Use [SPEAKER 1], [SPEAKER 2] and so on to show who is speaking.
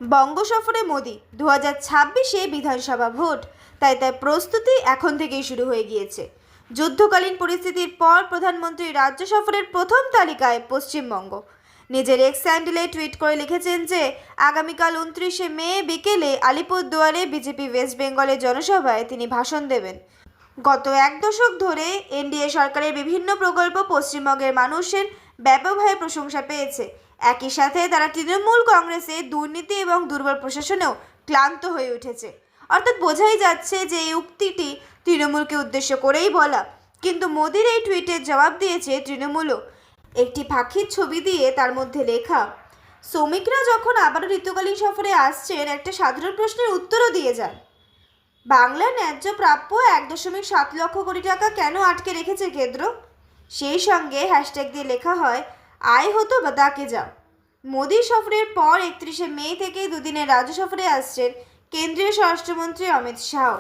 [SPEAKER 1] বঙ্গ সফরে মোদি 2026-এ বিধানসভা ভোট, তাই প্রস্তুতি এখন থেকেই শুরু হয়ে গিয়েছে। যুদ্ধকালীন পরিস্থিতির পর প্রধানমন্ত্রী রাজ্য সফরের প্রথম তালিকায় পশ্চিমবঙ্গ। নিজের এক্স হ্যান্ডেলে টুইট করে লিখেছেন যে আগামীকাল 29শে মে বিকেলে আলিপুরদুয়ারে বিজেপি ওয়েস্ট বেঙ্গলের জনসভায় তিনি ভাষণ দেবেন। গত এক দশক ধরে এনডিএ সরকারের বিভিন্ন প্রকল্প পশ্চিমবঙ্গের মানুষের ব্যাপকভাবে প্রশংসা পেয়েছে। একই সাথে তারা তৃণমূল কংগ্রেসের দুর্নীতি এবং দুর্বল প্রশাসনেও ক্লান্ত হয়ে উঠেছে। অর্থাৎ বোঝাই যাচ্ছে যে এই উক্তিটি তৃণমূলকে উদ্দেশ্য করেই বলা। কিন্তু মোদির এই টুইটের জবাব দিয়েছে তৃণমূলও। একটি পাখির ছবি দিয়ে তার মধ্যে লেখা, শ্রমিকরা যখন আবারও ঋতুকালীন সফরে আসছেন, একটা সাধারণ প্রশ্নের উত্তরও দিয়ে যান। বাংলার ন্যায্য প্রাপ্য 1.7 লক্ষ কোটি টাকা কেন আটকে রেখেছে কেন্দ্র? সেই সঙ্গে হ্যাশট্যাগ দিয়ে লেখা হয়, আয় হতো বাদাকে যাও। মোদী সফরের পর 31শে মে থেকে দুদিনের রাজ্য সফরে আসছেন কেন্দ্রীয় স্বরাষ্ট্রমন্ত্রী অমিত শাহ।